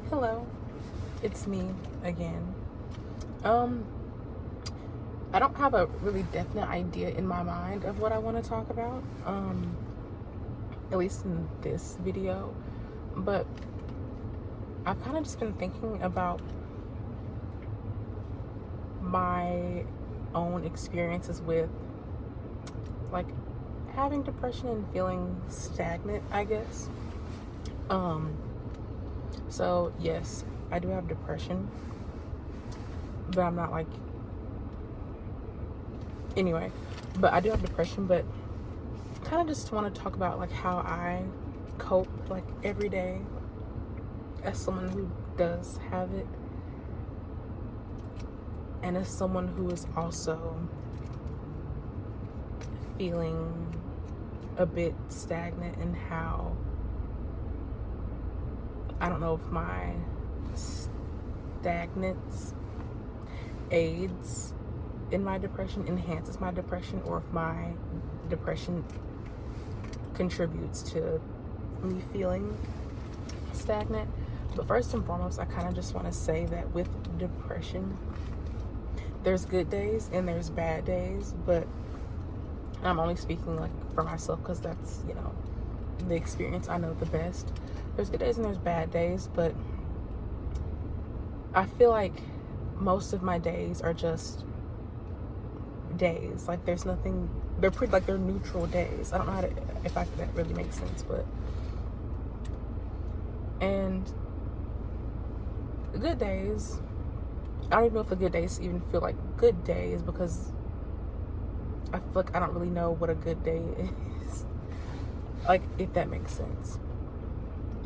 Hello, it's me again. Um, I don't have a really definite idea in my mind of what I want to talk about, at least in this video, but I've kind of just been thinking about my own experiences with like having depression and feeling stagnant, I guess. So yes, I do have depression, but I'm not like anyway, but I do have depression, but kind of just want to talk about like how I cope like every day as someone who does have it, and as someone who is also feeling a bit stagnant, and how I don't know if my stagnance aids in my depression, enhances my depression, or if my depression contributes to me feeling stagnant. But first and foremost, I kind of just want to say that with depression, there's good days and there's bad days, but I'm only speaking like for myself because that's, the experience I know the best. There's good days and there's bad days, but I feel like most of my days are just days. Like there's nothing, they're pretty, like they're neutral days. I don't know how to, if that really makes sense, but, and good days, I don't even know if the good days even feel like good days, because I feel like I don't really know what a good day is. Like, if that makes sense.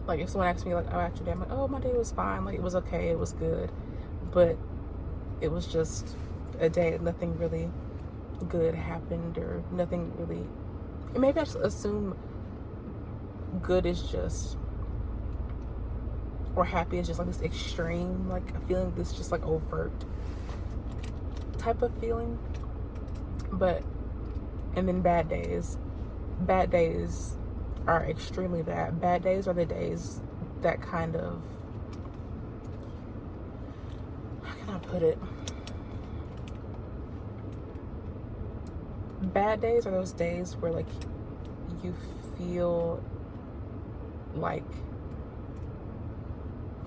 Like, if someone asks me, like, oh, after your day, I'm like, oh, my day was fine. Like, it was okay. It was good. But it was just a day. Nothing really good happened, or nothing really... Maybe I just assume good is just... or happy is just, like, this extreme, like, a feeling, this just, like, overt type of feeling. But... and then bad days are extremely bad. Bad days are the days that kind of, how can I put it? Bad days are those days where like you feel like,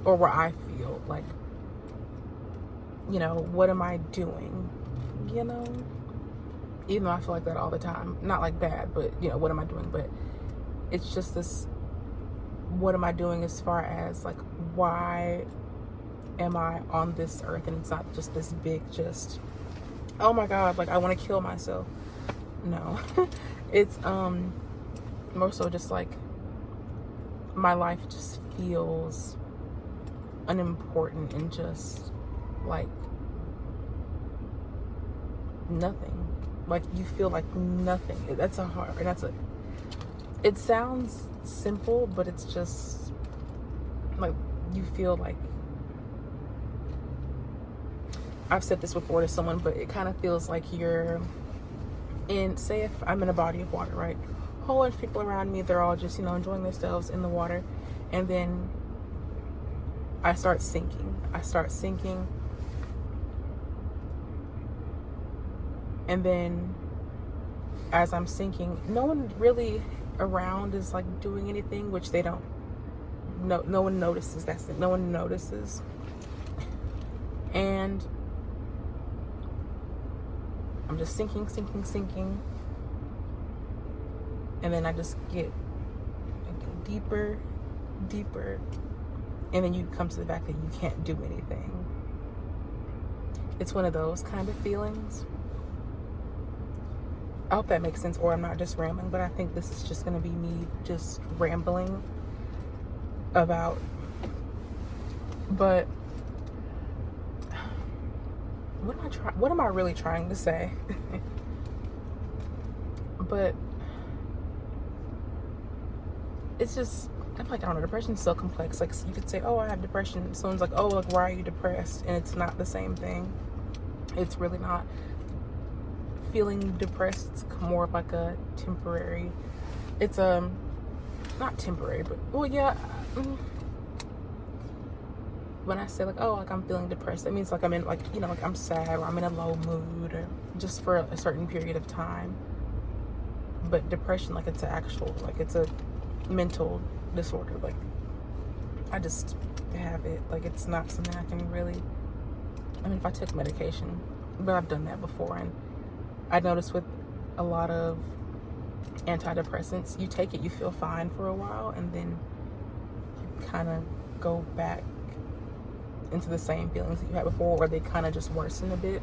or where I feel like, what am I doing? Even though I feel like that all the time. Not like bad, but what am I doing? But it's just this, what am I doing as far as like, why am I on this earth? And it's not just this big, just, oh my God, like I want to kill myself. No. It's more so just like my life just feels unimportant and just like nothing. Like you feel like nothing. It sounds simple, but it's just like you feel like, I've said this before to someone, but it kind of feels like you're in, say if I'm in a body of water, right? A whole bunch of people around me, they're all just, enjoying themselves in the water. And then I start sinking. And then as I'm sinking, no one really around is like doing anything, which they don't. No one notices. That's it. No one notices. And I'm just sinking. And then I just get deeper. And then you come to the fact that you can't do anything. It's one of those kind of feelings. I hope that makes sense, or I'm not just rambling, but I think this is just going to be me just rambling about, but what am I really trying to say? But it's just, I feel like, I don't know, depression is so complex. Like you could say, oh, I have depression. Someone's like, oh, like, why are you depressed? And it's not the same thing. It's really not. Feeling depressed, it's more of like a temporary, it's not temporary, but well, yeah, when I say like, oh, like I'm feeling depressed, that means like I'm in like, you know, like I'm sad or I'm in a low mood or just for a certain period of time. But depression, like it's an actual, like it's a mental disorder. Like I just have it. Like it's not something I can really, I mean, if I took medication, but I've done that before. And I noticed with a lot of antidepressants, you take it, you feel fine for a while, and then you kind of go back into the same feelings that you had before, or they kind of just worsen a bit.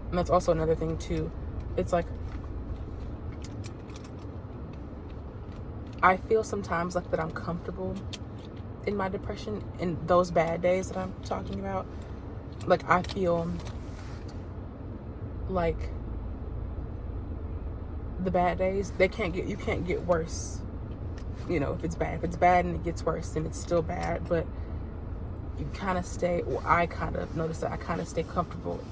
And that's also another thing too. It's like I feel sometimes like that I'm comfortable in my depression, in those bad days that I'm talking about. Like I feel like the bad days, you can't get worse. You know, if it's bad and it gets worse, then it's still bad. But you kind of stay, or I kind of notice that I kind of stay comfortable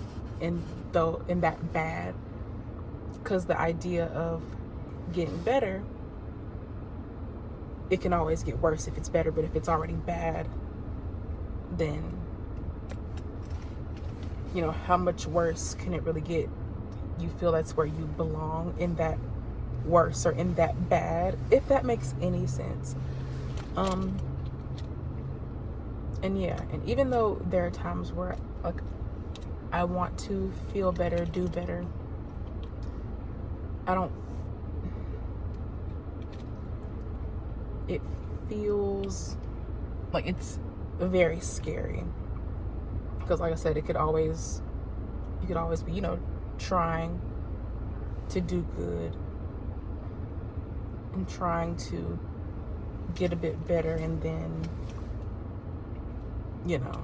in that bad, because the idea of getting better, it can always get worse if it's better. But if it's already bad, then, you know, how much worse can it really get? You feel that's where you belong, in that worse or in that bad, if that makes any sense. And yeah, and even though there are times where like I want to feel better, do better, it feels like it's very scary, because like I said, you could always be, you know, trying to do good and trying to get a bit better, and then, you know,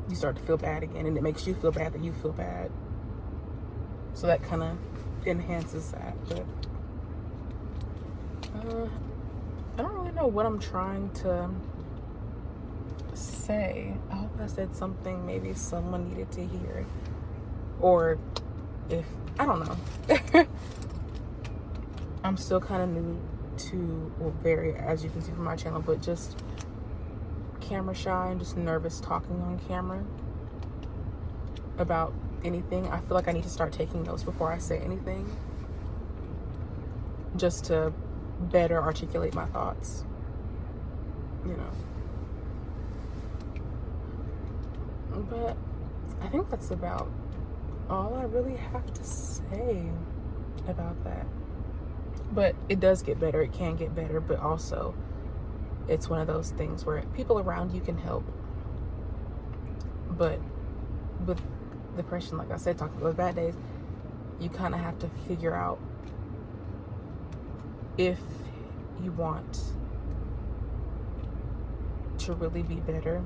you start to feel bad again, and it makes you feel bad that you feel bad. So that kind of enhances that. But I don't really know what I'm trying to say. I hope I said something maybe someone needed to hear, or if, I don't know. I'm still kind of new to, well, very, as you can see from my channel, but just camera shy and just nervous talking on camera about anything. I feel like I need to start taking notes before I say anything, just to better articulate my thoughts, you know. But I think that's about all I really have to say about that. But it does get better. It can get better, but also it's one of those things where people around you can help. But with depression, like I said, talking about those bad days, you kind of have to figure out if you want to really be better.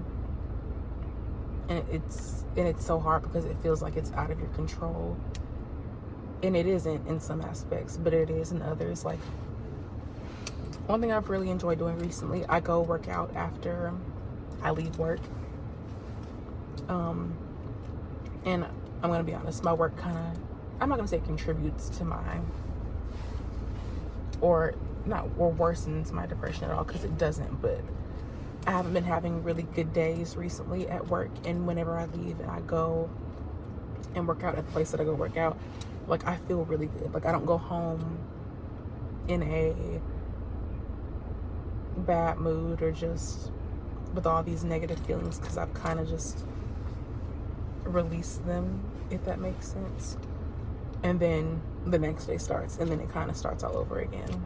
And it's so hard because it feels like it's out of your control. And it isn't in some aspects, but it is in others. Like, one thing I've really enjoyed doing recently, I go work out after I leave work. And I'm gonna be honest, my work kind of, I'm not gonna say it contributes to my, or worsens my depression at all, because it doesn't. But I haven't been having really good days recently at work, and whenever I leave and I go and work out at the place that I go work out, like, I feel really good. Like, I don't go home in a bad mood or just with all these negative feelings, because I've kind of just released them, if that makes sense. And then the next day starts, and then it kind of starts all over again.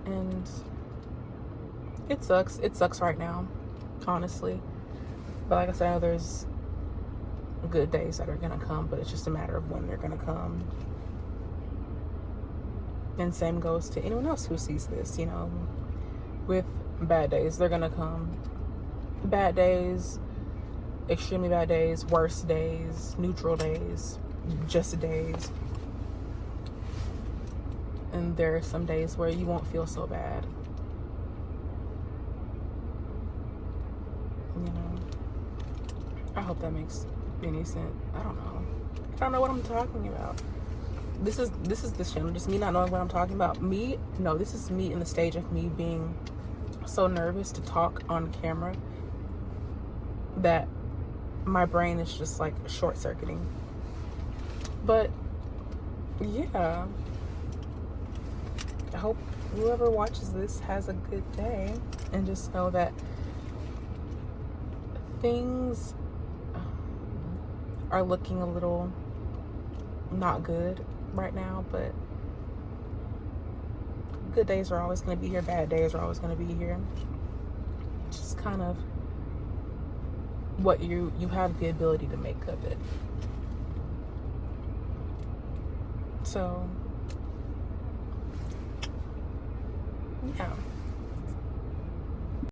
And it sucks. It sucks right now, honestly. But like I said, I know there's good days that are gonna come, but it's just a matter of when they're gonna come. And same goes to anyone else who sees this, you know. With bad days, they're gonna come. Bad days, extremely bad days, worst days, neutral days, just days. And there are some days where you won't feel so bad. You know, I hope that makes any sense. I don't know what I'm talking about. this is this channel, just me not knowing what I'm talking about. Me, no, this is me in the stage of me being so nervous to talk on camera that my brain is just like short-circuiting. But yeah, I hope whoever watches this has a good day, and just know that things are looking a little not good right now, but good days are always going to be here, bad days are always going to be here. Just kind of what you have the ability to make of it. So yeah.